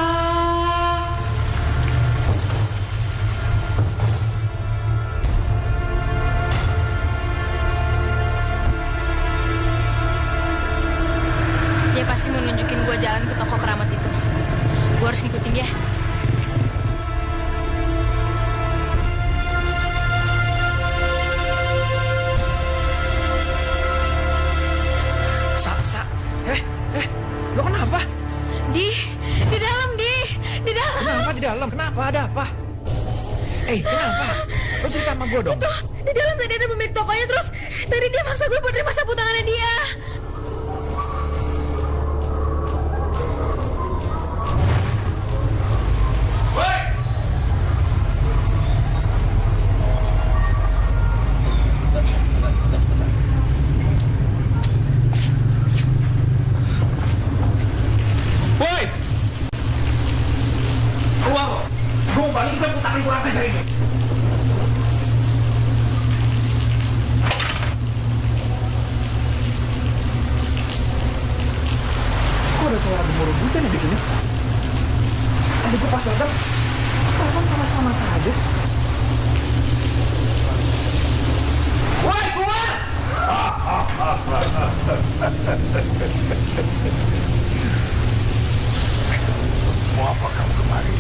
Dia pasti mau nunjukin gue jalan ke toko keramat itu. Gue harus ngikutin dia. Lo kenapa? Di dalam, di dalam. Kenapa di dalam? Kenapa? Ada apa? Kenapa? Lo cerita sama gue dong. Itu, di dalam tadi ada pemilik tokonya, terus tadi dia maksa gue buat terima sapu tangannya dia. Woi! Keluar lo! Gue mau balik sapu tangan kurang ajar ini. Pas datang, kan sama-sama saja. Woi, keluar! Mau apa kamu kemari?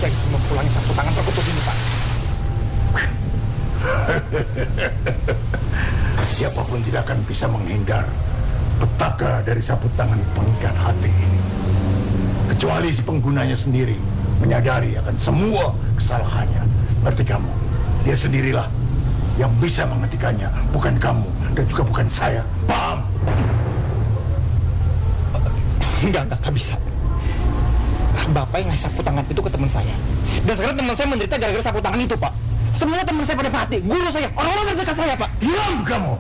Saya mau pulangi sapu tangan terkutuk ini, Pak. Siapapun tidak akan bisa menghindar petaka dari sapu tangan pengikat hati ini. Kecuali si penggunanya sendiri menyadari akan semua kesalahannya. Ngerti kamu? Dia sendirilah yang bisa menghentikannya, bukan kamu dan juga bukan saya. Paham? Enggak bisa. Bapak yang ngasih sapu tangan itu ke teman saya. Dan sekarang teman saya menderita gara-gara sapu tangan itu, Pak. Sebenarnya teman saya pada mati, guru saya, orang-orang terdekat saya, Pak. Diam kamu!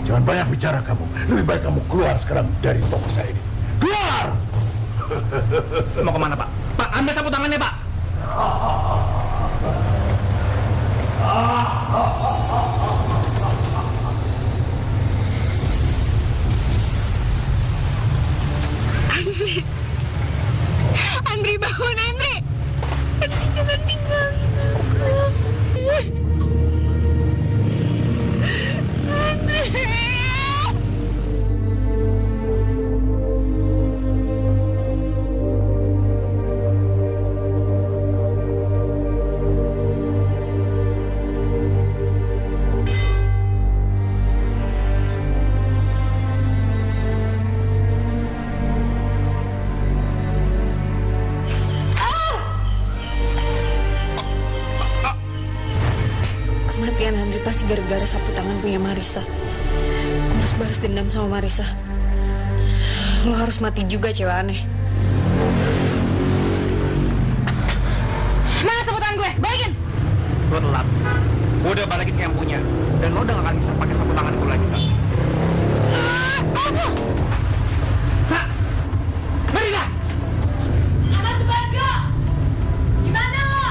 Jangan banyak bicara kamu. Lebih baik kamu keluar sekarang dari toko saya ini. Keluar! Mau kemana, Pak? Pak, ambil sapu tangannya, Pak. Andri, bangun, Andri! Andri, jangan tinggalin aku. Andri! Kematian Andri pasti gara-gara sapu tangan punya Marissa. Gue harus balas dendam sama Marissa. Lo harus mati juga, cewek aneh. Mana sapu tangan gue? Balikin! Lo telat. Gue udah balikin ke yang punya. Dan lo udah gak akan bisa pakai sapu tangan gue lagi, Sa. Awas lo! Sa! Marissa! Ahmad Subarjo! Gimana lo?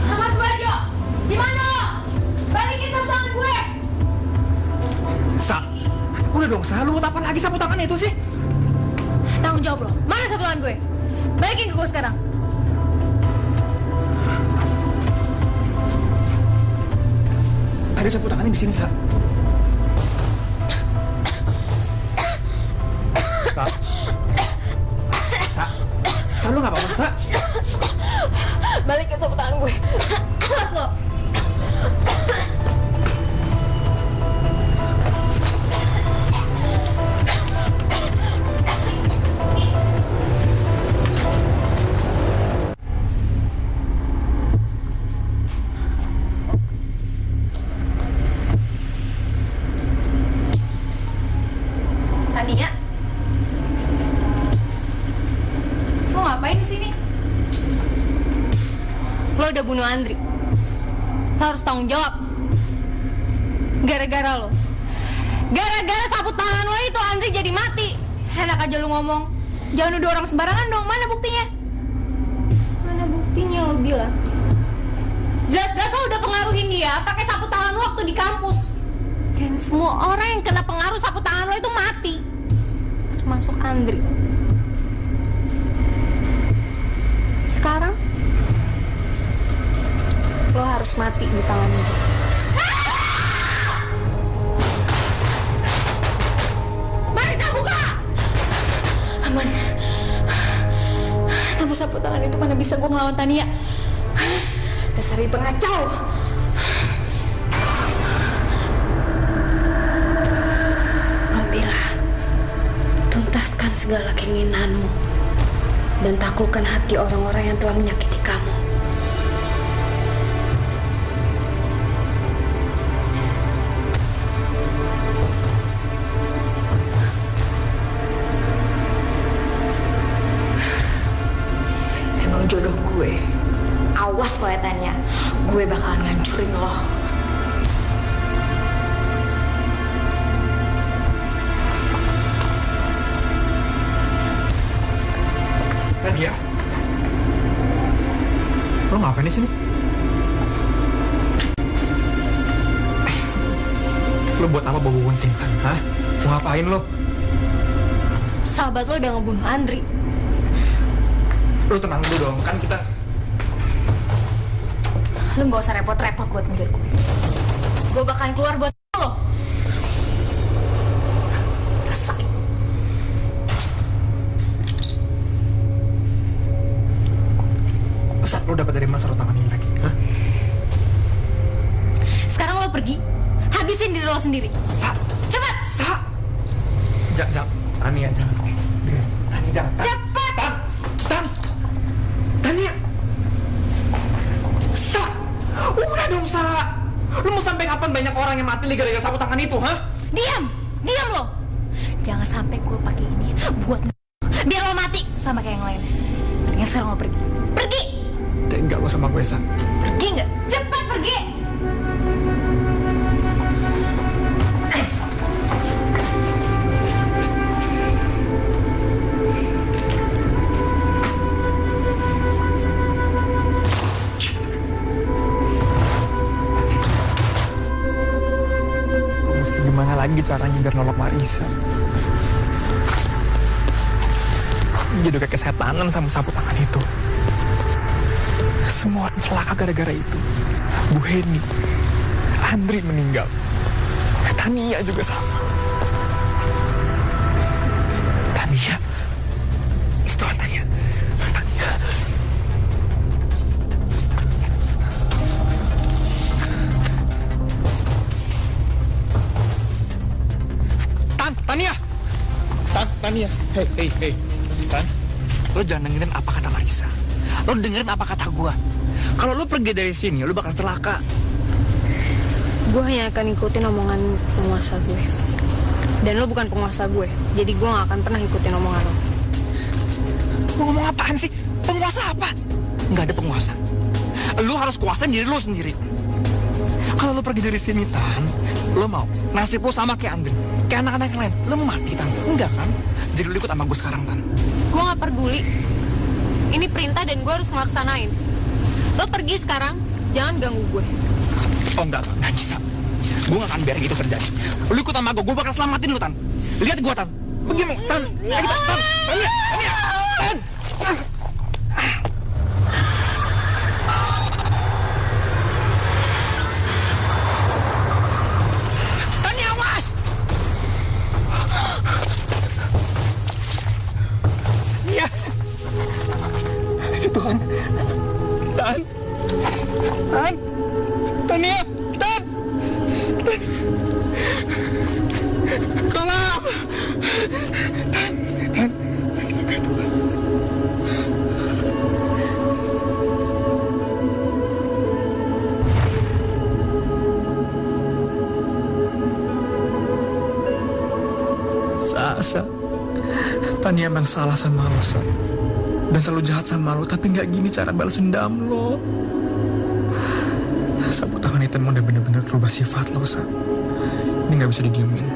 Ahmad Subarjo! Gimana lo? Balikin sapu tangan gue! Sa! Udah dong, Sa. Lu buat apa lagi sapu tangannya itu sih? Tanggung jawab lo. Mana sapu tangan gue? Balikin ke gue sekarang. Tadi sapu tangannya di sini, Sa. Sa. Sa. Sa, lu gak apa-apa, Sa? Balikin sapu tangan gue. Awas lo. Tania, lo ngapain di sini? Lo udah bunuh Andri. Lo harus tanggung jawab. Gara-gara lo. Gara-gara sapu tangan lo itu Andri jadi mati. Enak aja lu ngomong. Jangan nuduh orang sembarangan dong. Mana buktinya? Mana buktinya lo bilang? Jelas-jelas lo udah pengaruhin dia pakai sapu tangan lo waktu di kampus. Dan semua orang yang kena pengaruh sapu tangan lo itu mati. Termasuk Andri. Sekarang lo harus mati di tangan gue. Marissa, buka! Aman. Tanpa sapu tangan itu mana bisa gue ngelawan Tania. Dasar pengacau. Ambillah, tuntaskan segala keinginanmu dan taklukkan hati orang-orang yang telah menyakiti kamu. Emang jodoh gue. Awas lo ya Tania. Gue bakalan ngancurin lo. Tania, lo ngapain di sini? Lo buat apa bawa gunting, Tan? Hah? Mau ngapain lo? Sahabat lo udah ngebunuh Andri. Lo tenang dulu dong, kan kita... Lu gak usah repot-repot buat ngejar gue. Gue bakalan keluar buat lo. Rasain. Sat, lo dapat dari mana sarung tangan ini lagi? Hah? Sekarang lo pergi, habisin diri lo sendiri. Sa! Cepat! Sa! Jangan, Tania, jangan. Tania, jangan. Cepat! Tan! Tania! Sa! Udah dong, Sa! Lu mau sampai kapan banyak orang yang mati gara-gara sapu tangan itu, ha? Diam! Diam lo! Jangan sampai gue pakai ini buat biar lo mati sama kayak yang lain. Mendingan sekarang lo pergi. Pergi! Tega lo sama gue, Sa. Pergi nggak? Cepat pergi! Gimana lagi caranya biar nolong Marisa? Dia udah kayak kesetanan sama sapu tangan itu. Semua orang celaka gara-gara itu. Bu Heni, Andri meninggal. Tania juga sama. Tania? Itu Tania. Tania. Tania! Tania, hei, Tan, lo jangan dengerin apa kata Marisa. Lo dengerin apa kata gua. Kalau lo pergi dari sini, lo bakal celaka. Gue hanya akan ikutin omongan penguasa gue. Dan lo bukan penguasa gue, jadi gue gak akan pernah ikutin omongan lo. Lo ngomong apaan sih? Penguasa apa? Nggak ada penguasa. Lo harus kuasain diri lo sendiri. Kalau lo pergi dari sini, Tan, lo mau nasib lo sama kayak Andri, kayak anak-anak yang lain. Lo mau mati, Tan? Enggak kan? Jadi lo ikut sama gue sekarang, Tan. Gue gak peduli. Ini perintah dan gue harus ngelaksanain. Lo pergi sekarang, jangan ganggu gue. Oh enggak bisa. Gue gak akan biarin itu terjadi. Lo ikut sama gue bakal selamatin lo, Tan. Lihat gue, Tan. Begini, Tan. Ayo kita, Tan. Tania, Tan. Tania, awas! Tania. Tuhan. Tan. Tania. Tan. Tolong. Tan. Astaga Tuhan. Sa. Tania emang salah sama lo, Sa. Dan selalu jahat sama lo, tapi nggak gini cara balas dendam lo. Sapu tangan itu emang udah bener-bener berubah sifat lo, Sa. Ini nggak bisa didiemin.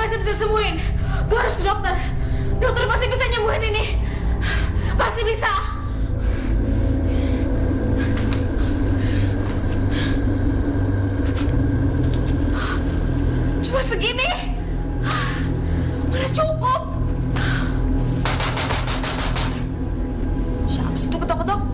pasti bisa sembuhin. Gue harus ke dokter. Dokter pasti bisa nyembuhin ini. Pasti bisa. Cuma segini. Mana cukup. Siapa sih itu ketok-ketok?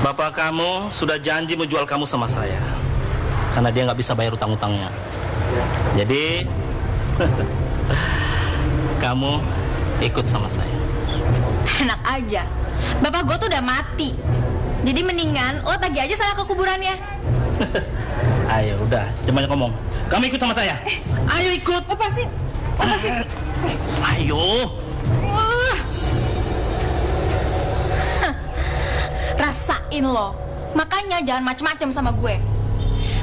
Bapak kamu sudah janji menjual kamu sama saya karena dia nggak bisa bayar utang-utangnya. Jadi kamu ikut sama saya. Enak aja. Bapak gue tuh udah mati. Jadi mendingan lo tagih aja sana ke kuburannya. Ayo udah, jangan banyak ngomong. Kamu ikut sama saya. Ayo ikut. Lepasin. Lepasin. Ayo. Rasain lo. Makanya jangan macem-macem sama gue.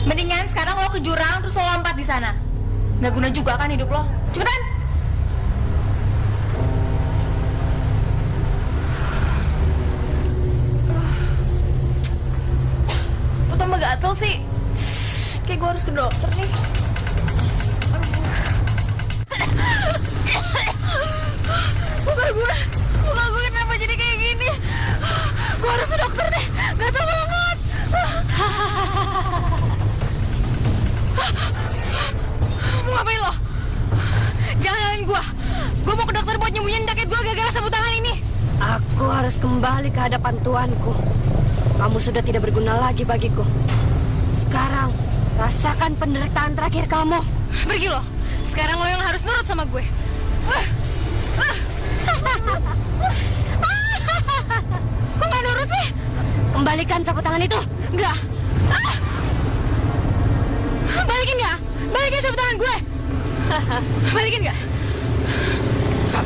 Mendingan sekarang lo ke jurang terus lo lompat di sana. Nggak guna juga kan hidup lo. Cepetan. Lo tambah gatel sih. Kayak gue harus ke dokter nih. Muka gue kenapa jadi kayak gini? Gue harus ke dokter deh. Gatel banget. Mau ngapain lo? Jangan nyalain gue. Gue mau ke dokter buat nyembunyiin sakit gue gara-gara sabut tangan ini. Aku harus kembali ke hadapan tuanku. Kamu sudah tidak berguna lagi bagiku. Sekarang, rasakan penderitaan terakhir kamu. Pergi lo. Sekarang lo yang harus nurut sama gue. Kok gak nurut sih? Kembalikan sapu tangan itu. Enggak. Balikin gak? Balikin sapu tangan gue. Balikin gak? Sa.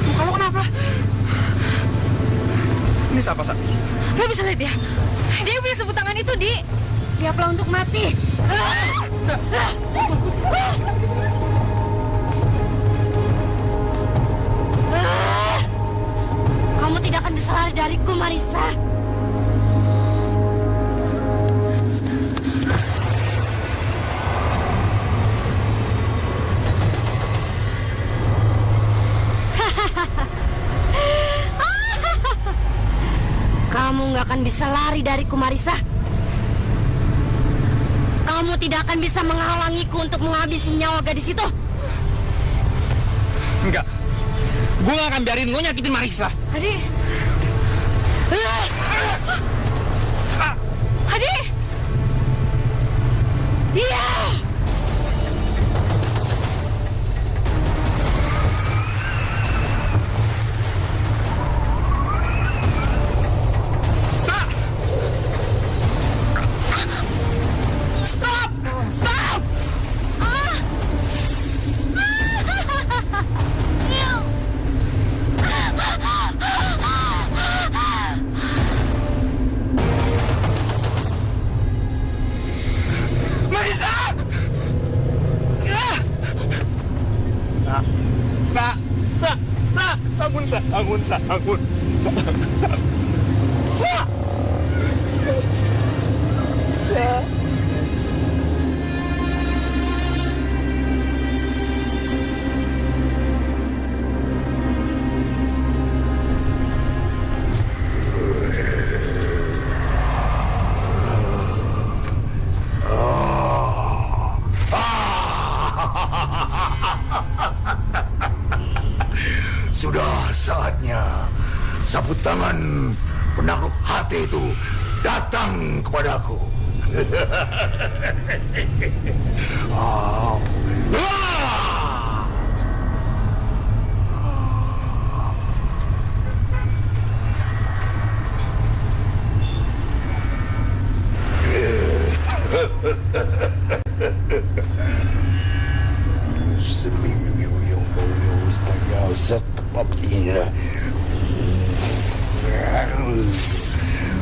Muka lo kenapa? Ini siapa, Sa? Lo bisa lihat ya? Dia punya sapu tangan itu, Di. Siaplah untuk mati. Kamu tidak akan bisa lari dariku, Marissa. Kamu nggak akan bisa lari dariku, Marissa. Kamu tidak akan bisa menghalangiku untuk menghabisi nyawa gadis itu. Enggak. Gue gak akan biarin lo nyakitin Marissa. Adi. Adi. Iya. Bangun. Sudah saatnya sapu tangan penakluk hati itu datang kepadaku.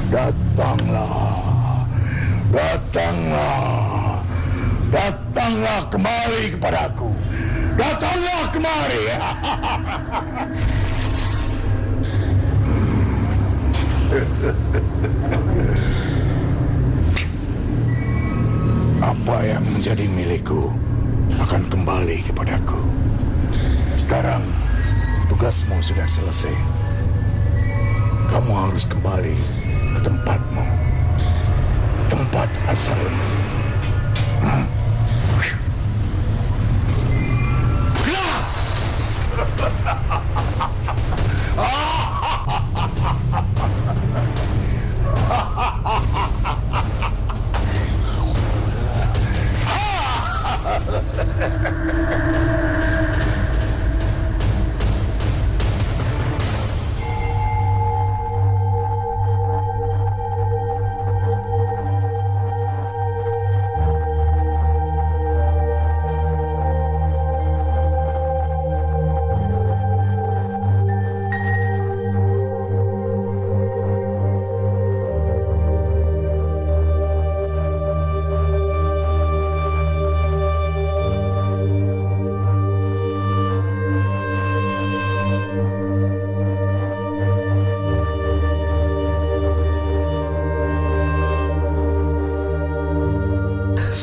Datanglah, datanglah, datanglah kemari kepadaku. Datanglah kemari. Apa yang menjadi milikku akan kembali kepadaku. Sekarang tugasmu sudah selesai. Kamu harus kembali ke tempatmu, tempat asalmu.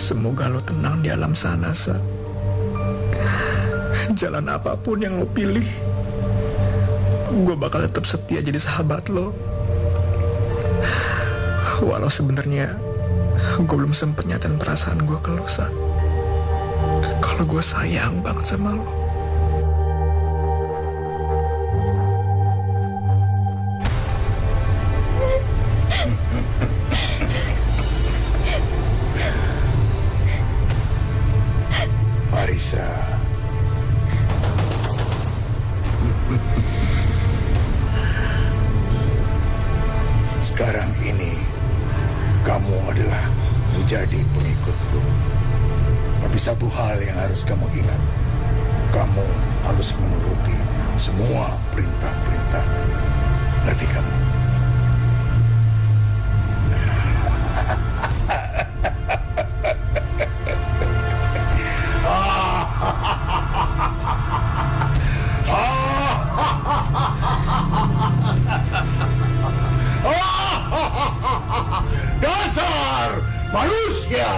Semoga lo tenang di alam sana, Sa. Jalan apapun yang lo pilih, gue bakal tetap setia jadi sahabat lo. Walau sebenarnya gue belum sempet nyatain perasaan gue ke lo, Sa. Kalau gue sayang banget sama lo. Marisa, sekarang ini kamu adalah menjadi pengikutku. Tapi satu hal yang harus kamu ingat, kamu harus menuruti semua perintah-perintahku. Ngerti kamu? Dasar manusia!